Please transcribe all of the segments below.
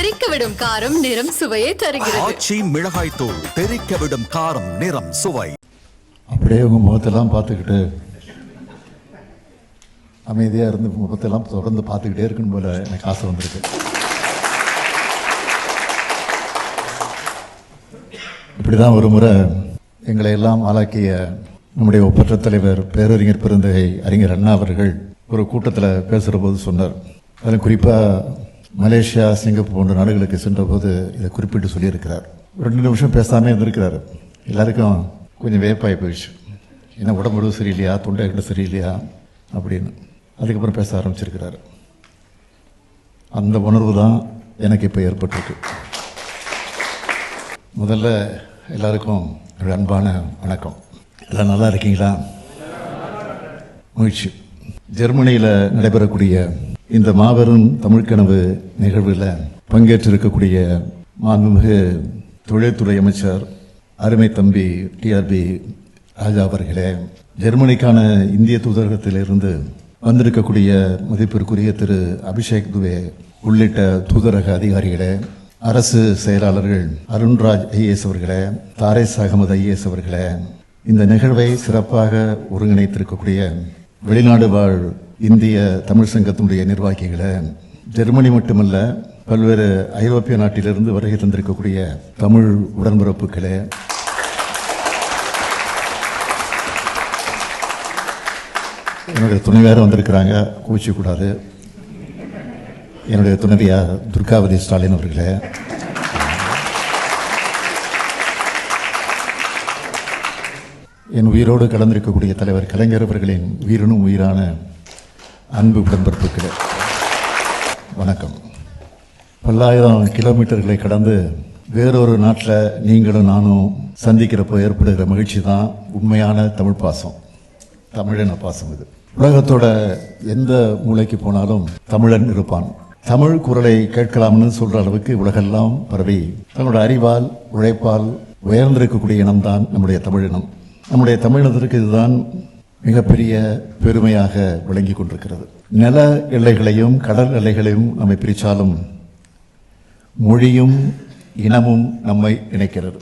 தெறிக்கவிடும் காரம் நிறம் சுவையை தருகிறது. ஆச்சி மிளகாய் தூள் தெறிக்கவிடும் காரம் நிறம் சுவை. அப்படியே உங்க முகத்தெல்லாம் பார்த்துக்கிட்டு அமைதியா இருந்து முகத்தெல்லாம் தொடர்ந்து பார்த்துக்கிட்டே இருக்கணும் போல எனக்கு ஆசை வந்திருக்கு. இப்படிதான் ஒரு முறை எங்களை எல்லாம் ஆளாக்கிய நம்முடைய ஒப்பற்ற தலைவர் பேரறிஞர் பெருந்தகை அறிஞர் அண்ணா அவர்கள் ஒரு கூட்டத்தில் பேசுகிற போது சொன்னார். அதில் குறிப்பாக மலேசியா சிங்கப்பூர் போன்ற நாடுகளுக்கு சென்ற போது இதை குறிப்பிட்டு சொல்லியிருக்கிறார். 2 நிமிஷம் பேசாமல் இருந்திருக்கிறார். எல்லாருக்கும் கொஞ்சம் வேப்பாகி போயிடுச்சு. ஏன்னா உடம்பு சரியில்லையா, தொண்டை கிட்ட சரியில்லையா அப்படின்னு. அதுக்கப்புறம் பேச ஆரம்பிச்சிருக்கிறார். அந்த உணர்வு தான் எனக்கு இப்போ ஏற்பட்டிருக்கு. முதல்ல எல்லாருக்கும் ஒரு அன்பான வணக்கம். எல்லாம் நல்லா இருக்கீங்களா? மகிழ்ச்சி. ஜெர்மனியில் நடைபெறக்கூடிய இந்த மாபெரும் தமிழ் கனவு நிகழ்வில் பங்கேற்றிருக்கக்கூடிய மாண்புமிகு தொழில்துறை அமைச்சர் அருமை தம்பி டிஆர்பி ராஜா அவர்களே, ஜெர்மனிக்கான இந்திய தூதரகத்திலிருந்து வந்திருக்கக்கூடிய மதிப்பிற்குரிய திரு அபிஷேக் துவே உள்ளிட்ட தூதரக அதிகாரிகளே, அரசு செயலாளர்கள் அருண்ராஜ் ஐஏஎஸ் அவர்களே, தாரேஸ் அகமது ஐஏஎஸ் அவர்களே, இந்த நிகழ்வை சிறப்பாக ஒருங்கிணைத்திருக்கக்கூடிய வெளிநாடு வாழ் இந்திய தமிழ் சங்கத்தினுடைய நிர்வாகிகளை, ஜெர்மனி மட்டுமல்ல பல்வேறு ஐரோப்பிய நாட்டிலிருந்து வருகை தந்திருக்கக்கூடிய தமிழ் உடன்பிறப்புகளே, என்னுடைய துணைவியார் வந்திருக்கிறாங்க, கூச்சக்கூடாது. என்னுடைய துணைவியார் துர்காவதி ஸ்டாலின் அவர்களே, என் உயிரோடு கலந்திருக்கக்கூடிய தலைவர் கலைஞர் அவர்களின் உயிரினும் உயிரான அன்பு உடன்பிறப்புகளே, வணக்கம். பல்லாயிரம் கிலோமீட்டர்களை கடந்து வேறொரு நாட்டில் நீங்களும் நானும் சந்திக்கிறப்போ ஏற்படுகிற மகிழ்ச்சி தான் உண்மையான தமிழ் பாசம், தமிழின பாசம். இது உலகத்தோட எந்த மூலைக்கு போனாலும் தமிழன் இருப்பான். தமிழ் குரலை கேட்கலாம்னு சொல்ற அளவுக்கு உலகெல்லாம் பரவி தன்னோட அறிவால் உழைப்பால் உயர்ந்திருக்கக்கூடிய இனம்தான் நம்முடைய தமிழினம். நம்முடைய தமிழினத்திற்கு இதுதான் மிகப்பெரிய பெருமையாக விளங்கி கொண்டிருக்கிறது. நில எல்லைகளையும் கடல் எல்லைகளையும் நம்மை பிரித்தாலும் மொழியும் இனமும் நம்மை இணைக்கிறது.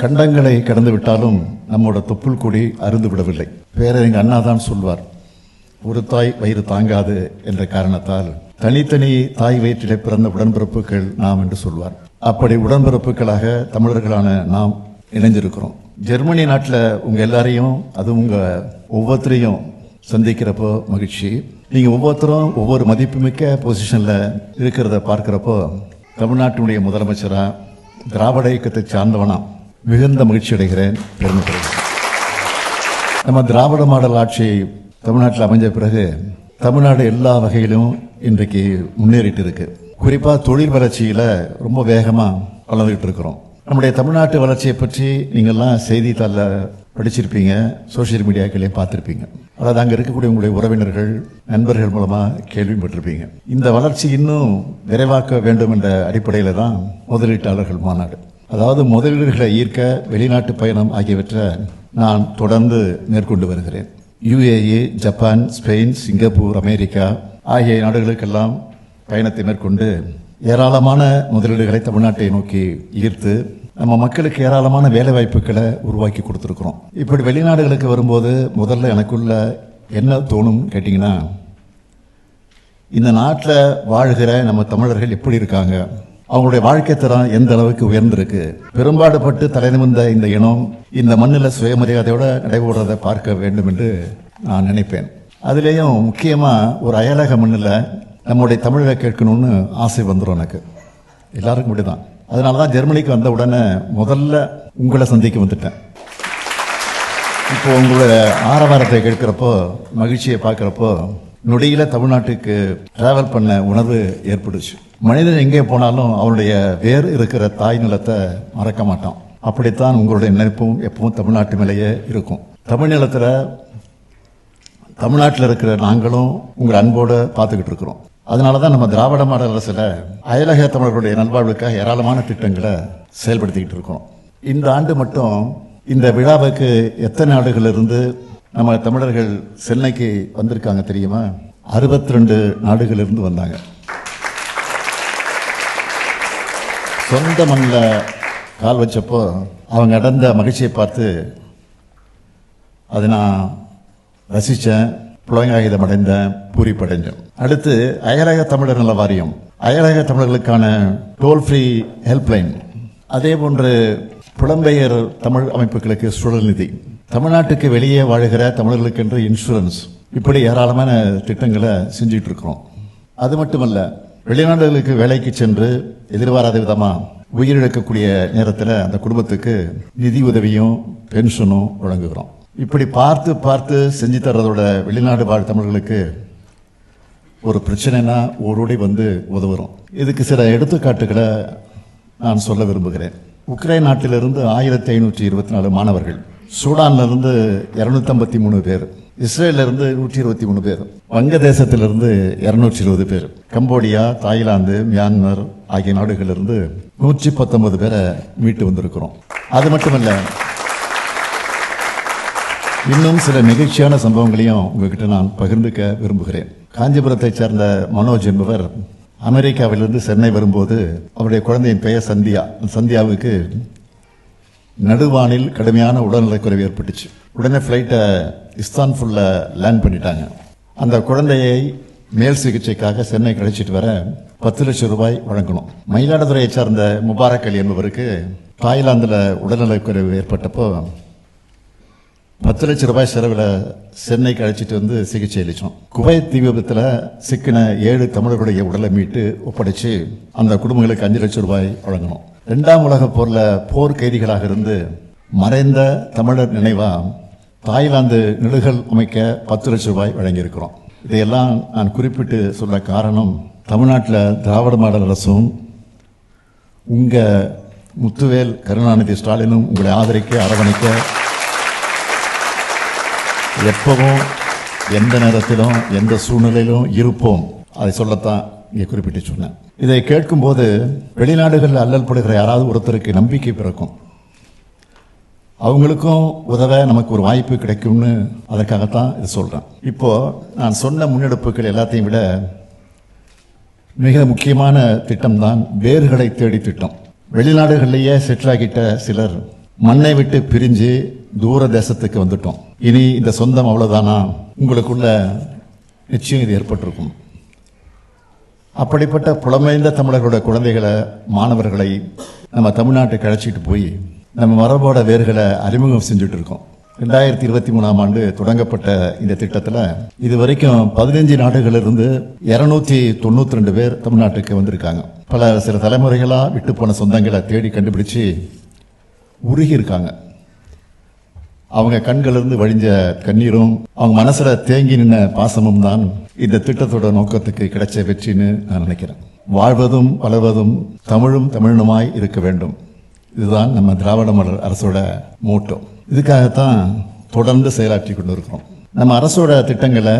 கண்டங்களை கடந்து விட்டாலும் நம்மோட தொப்புள் கொடி அருந்து விடவில்லை. பேரறிஞர் அண்ணா தான் சொல்வார், ஒரு தாய் வயிறு தாங்காது என்ற காரணத்தால் தனித்தனி தாய் வயிற்றிலே பிறந்த உடன்பிறப்புகள் நாம் என்று சொல்வார். அப்படி உடன்பிறப்புகளாக தமிழர்களான நாம் இணைஞ்சிருக்கிறோம். ஜெர்மனி நாட்டில் உங்க எல்லாரையும், அதுவும் உங்க ஒவ்வொருத்தரையும் சந்திக்கிறப்போ மகிழ்ச்சி. நீங்க ஒவ்வொருத்தரும் ஒவ்வொரு மதிப்புமிக்க பொசிஷன்ல இருக்கிறத பார்க்கிறப்போ தமிழ்நாட்டினுடைய முதலமைச்சரா திராவிட இயக்கத்தை சார்ந்தவனா மிகுந்த மகிழ்ச்சி அடைகிறேன், பெருமைப்படுகிறேன். நம்ம திராவிட மாடல் ஆட்சி தமிழ்நாட்டில் அமைஞ்ச பிறகு தமிழ்நாடு எல்லா வகையிலும் இன்றைக்கு முன்னேறிட்டு இருக்கு. குறிப்பா தொழில் வளர்ச்சியில ரொம்ப வேகமா வளர்ந்துகிட்டு இருக்கிறோம். நம்முடைய தமிழ்நாட்டு வளர்ச்சியை பற்றி நீங்கள்லாம் செய்தித்தாளில் படிச்சிருப்பீங்க, சோசியல் மீடியாக்களையும் பார்த்துருப்பீங்க, அதாவது அங்கே இருக்கக்கூடிய உங்களுடைய உறவினர்கள் நண்பர்கள் மூலமாக கேள்விப்பட்டிருப்பீங்க. இந்த வளர்ச்சி இன்னும் விரைவாக்க வேண்டும் என்ற அடிப்படையில் தான் முதலீட்டாளர்கள் மாநாடு, அதாவது முதலீடுகளை ஈர்க்க வெளிநாட்டு பயணம் ஆகியவற்றை நான் தொடர்ந்து மேற்கொண்டு வருகிறேன். UAE, Japan, Spain, Singapore, America ஆகிய நாடுகளுக்கெல்லாம் பயணத்தை மேற்கொண்டு ஏராளமான முதலீடுகளை தமிழ்நாட்டை நோக்கி ஈர்த்து நம்ம மக்களுக்கு ஏராளமான வேலை வாய்ப்புகளை உருவாக்கி கொடுத்துருக்குறோம். இப்படி வெளிநாடுகளுக்கு வரும்போது முதல்ல எனக்குள்ள என்ன தோணும் கேட்டிங்கன்னா, இந்த நாட்டில் வாழ்கிற நம்ம தமிழர்கள் எப்படி இருக்காங்க, அவங்களுடைய வாழ்க்கை தரம் எந்த அளவுக்கு உயர்ந்திருக்கு, பெரும்பாடுபட்டு தலைநிமிர்ந்த இந்த இனம் இந்த மண்ணில் சுயமரியாதையோட நடைபெறதை பார்க்க வேண்டும் என்று நான் நினைப்பேன். அதுலேயும் முக்கியமாக ஒரு அயலக மண்ணில் நம்முடைய தமிழை கேட்கணும்னு ஆசை வந்துடும் எனக்கு. எல்லாருக்கும் இப்படிதான். அதனால தான் ஜெர்மனிக்கு வந்த உடனே முதல்ல உங்களை சந்திக்க வந்துட்டேன். இப்போ உங்களுடைய ஆரவாரத்தை கேட்கிறப்போ, மகிழ்ச்சியை பார்க்குறப்போ நொடியில தமிழ்நாட்டுக்கு டிராவல் பண்ண உணர்வு ஏற்படுச்சு. மனிதன் எங்கே போனாலும் அவருடைய வேர் இருக்கிற தாய் நிலத்தை மறக்க மாட்டான். அப்படித்தான் உங்களுடைய நினைப்பும் எப்பவும் தமிழ்நாட்டு மேலேயே இருக்கும். தமிழ் நிலத்தில் தமிழ்நாட்டில் இருக்கிற நாங்களும் உங்களை அன்போடு பார்த்துக்கிட்டு இருக்கிறோம். அதனால தான் நம்ம திராவிட மாடல் அரசில் அயலக தமிழர்களுடைய நல்வாழ்வுக்காக ஏராளமான திட்டங்களை செயல்படுத்திக்கிட்டு இருக்கோம். இந்த ஆண்டு மட்டும் இந்த விழாவுக்கு எத்தனை நாடுகளிலிருந்து நம்ம தமிழர்கள் சென்னைக்கு வந்திருக்காங்க தெரியுமா? 62 நாடுகளிலிருந்து வந்தாங்க. சொந்த மண்ணில் கால் வச்சப்போ அவங்க அடைந்த மகிழ்ச்சியை பார்த்து அதை நான் ரசித்தேன், புலங்காயுதம் அடைந்தேன், பூரிப்படைஞ்சேன். அடுத்து அயலக தமிழர் நல வாரியம், அயலக தமிழர்களுக்கான டோல் ஃப்ரீ ஹெல்ப்லைன், அதே போன்று புலம்பெயர் தமிழ் அமைப்புகளுக்கு சுழல் நிதி, தமிழ்நாட்டுக்கு வெளியே வாழுகிற தமிழர்களுக்கென்று இன்சூரன்ஸ், இப்படி ஏராளமான திட்டங்களை செஞ்சிட்டு இருக்கிறோம். அது மட்டுமல்ல, வெளிநாடுகளுக்கு வேலைக்கு சென்று எதிர்பாராத விதமா உயிரிழக்கக்கூடிய நேரத்தில் அந்த குடும்பத்துக்கு நிதி உதவியும் பென்ஷனும் வழங்குகிறோம். இப்படி பார்த்து பார்த்து செஞ்சு தர்றதோட வெளிநாடு வாழ் தமிழர்களுக்கு ஒரு பிரச்சனைனா ஓடோடி வந்து உதவுறோம். இதுக்கு சில எடுத்துக்காட்டுகளை நான் சொல்ல விரும்புகிறேன். உக்ரைன் நாட்டிலிருந்து 1524 மாணவர்கள், சூடானிலிருந்து 253 பேர், இஸ்ரேலிருந்து 123 பேர், வங்கதேசத்திலிருந்து 220 பேர், கம்போடியா, தாய்லாந்து, மியான்மர் ஆகிய நாடுகளிலிருந்து 119 பேரை மீட்டு வந்திருக்கிறோம். அது மட்டுமல்ல, இன்னும் சில நெகிழ்ச்சியான சம்பவங்களையும் உங்ககிட்ட நான் பகிர்ந்துக்க விரும்புகிறேன். காஞ்சிபுரத்தைச் சேர்ந்த மனோஜ் என்பவர் அமெரிக்காவிலிருந்து சென்னை வரும்போது அவருடைய குழந்தையின் பெயர் சந்தியா. சந்தியாவுக்கு நடுவானில் கடுமையான உடல்நலக்குறைவு ஏற்பட்டுச்சு. உடனே ஃப்ளைட்டை இஸ்தான்புல்ல லேண்ட் பண்ணிட்டாங்க. அந்த குழந்தையை மேல் சிகிச்சைக்காக சென்னை கழிச்சிட்டு வர 10 லட்சம் ரூபாய் வழங்கணும். மயிலாடுதுறையை சார்ந்த முபாரக் அலி என்பவருக்கு தாய்லாந்தில் உடல்நலக்குறைவு ஏற்பட்டப்போ 10 லட்சம் ரூபாய் செலவில் சென்னைக்கு அழைச்சிட்டு வந்து சிகிச்சை அளித்தோம். குவைத் தீ விபத்தில் சிக்கின 7 தமிழர்களுடைய உடலை மீட்டு ஒப்படைச்சு அந்த குடும்பங்களுக்கு 5 லட்சம் ரூபாய் வழங்கணும். 2ஆம் உலகப் போர்ல போர் கைதிகளாக இருந்து மறைந்த தமிழர் நினைவா தாய்லாந்து நிலுகல் அமைக்க 10 லட்சம் ரூபாய் வழங்கியிருக்கிறோம். இதையெல்லாம் நான் குறிப்பிட்டு சொல்ல காரணம், தமிழ்நாட்டில் திராவிட மாடல் அரசும் உங்க முத்துவேல் கருணாநிதி ஸ்டாலினும் உங்களை ஆதரிக்க அரவணைக்க எப்பவும் எந்த நேரத்திலும் எந்த சூழ்நிலையிலும் இருப்போம். அதை சொல்லத்தான் இங்கே குறிப்பிட்டு சொன்னேன். இதை கேட்கும்போது வெளிநாடுகளில் அல்லல் படுகிற யாராவது ஒருத்தருக்கு நம்பிக்கை பிறக்கும், அவங்களுக்கும் உதவ நமக்கு ஒரு வாய்ப்பு கிடைக்கும்னு அதற்காகத்தான் இது சொல்றேன். இப்போ நான் சொன்ன முன்னெடுப்புகள் எல்லாத்தையும் விட மிக முக்கியமான திட்டம் தான் வேர்களை தேடி திட்டம். வெளிநாடுகளிலேயே செட்டில் ஆகிட்ட சிலர் மண்ணை விட்டு பிரிஞ்சு தூர தேசத்துக்கு வந்துட்டோம். இனி இந்த சொந்தம் அவ்வளவுதானா? உங்களுக்குள்ள நிச்சயம் இது ஏற்பட்டிருக்கும். அப்படிப்பட்ட புலமைந்த தமிழர்களோட குழந்தைகளை, மாணவர்களை நம்ம தமிழ்நாட்டுக்கு அழைச்சிட்டு போய் நம்ம மரபோட வேர்களை அறிமுகம் செஞ்சுட்டு இருக்கோம். 2023ஆம் ஆண்டு தொடங்கப்பட்ட இந்த திட்டத்தில் இதுவரைக்கும் 15 நாடுகளிலிருந்து 292 பேர் தமிழ்நாட்டுக்கு வந்திருக்காங்க. சில தலைமுறைகளாக விட்டு போன சொந்தங்களை தேடி கண்டுபிடிச்சு உருகி இருக்காங்க. அவங்க கண்களிலிருந்து வழிஞ்ச கண்ணீரும் அவங்க மனசுல தேங்கி நின்ன பாசமும் தான் இந்த திட்டத்தோட நோக்கத்துக்கு கிடைச்ச வெற்றின்னு நான் நினைக்கிறேன். வாழ்வதும் வளர்வதும் தமிழும் தமிழனுமாய் இருக்க வேண்டும். இதுதான் நம்ம திராவிட மாடல் அரசோட மோட்டோ. இதுக்காகத்தான் தொடர்ந்து செயலாற்றி கொண்டு இருக்கிறோம். நம்ம அரசோட திட்டங்களை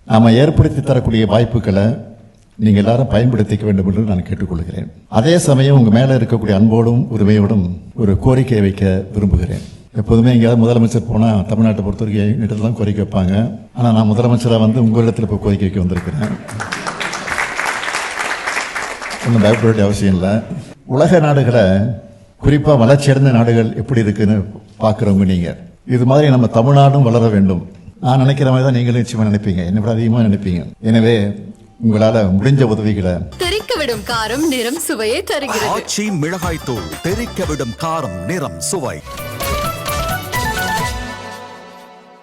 நாம ஏற்படுத்தி தரக்கூடிய வாய்ப்புகளை நீங்க எல்லாரும் பயன்படுத்திக்க வேண்டும் என்று நான் கேட்டுக்கொள்கிறேன். அதே சமயம் உங்க மேல இருக்கக்கூடிய அன்போடும் உரிமையோடும் ஒரு கோரிக்கையை வைக்க விரும்புகிறேன். எப்போதுமே எங்கேயாவது முதலமைச்சர் போனால் தமிழ்நாட்டை பொறுத்த வரைக்கும் எங்கிட்ட தான் கோரிக்கை வைப்பாங்க. ஆனால் நான் முதலமைச்சராக வந்து உங்களிடத்தில் இப்போ கோரிக்கை வைக்க வந்திருக்கிறேன். ஒன்றும் பயப்பட வேண்டிய அவசியம் இல்லை. உலக நாடுகளை, குறிப்பாக வளர்ச்சியடைந்த நாடுகள் எப்படி இருக்குன்னு பார்க்குறவங்க நீங்கள், இது மாதிரி நம்ம தமிழ்நாடும் வளர வேண்டும். நான் நினைக்கிற மாதிரி தான் நீங்களும் நிச்சயமாக நினைப்பீங்க, என்னை விட அதிகமாக நினைப்பீங்க. எனவே உங்களால் முடிஞ்ச உதவிகளை. தெறிக்க விடும் காரம் நிறம் சுவையை தருகிறது. ஆச்சி மிளகாய் தூள் தெறிக்க விடும் காரம் நிறம் சுவை.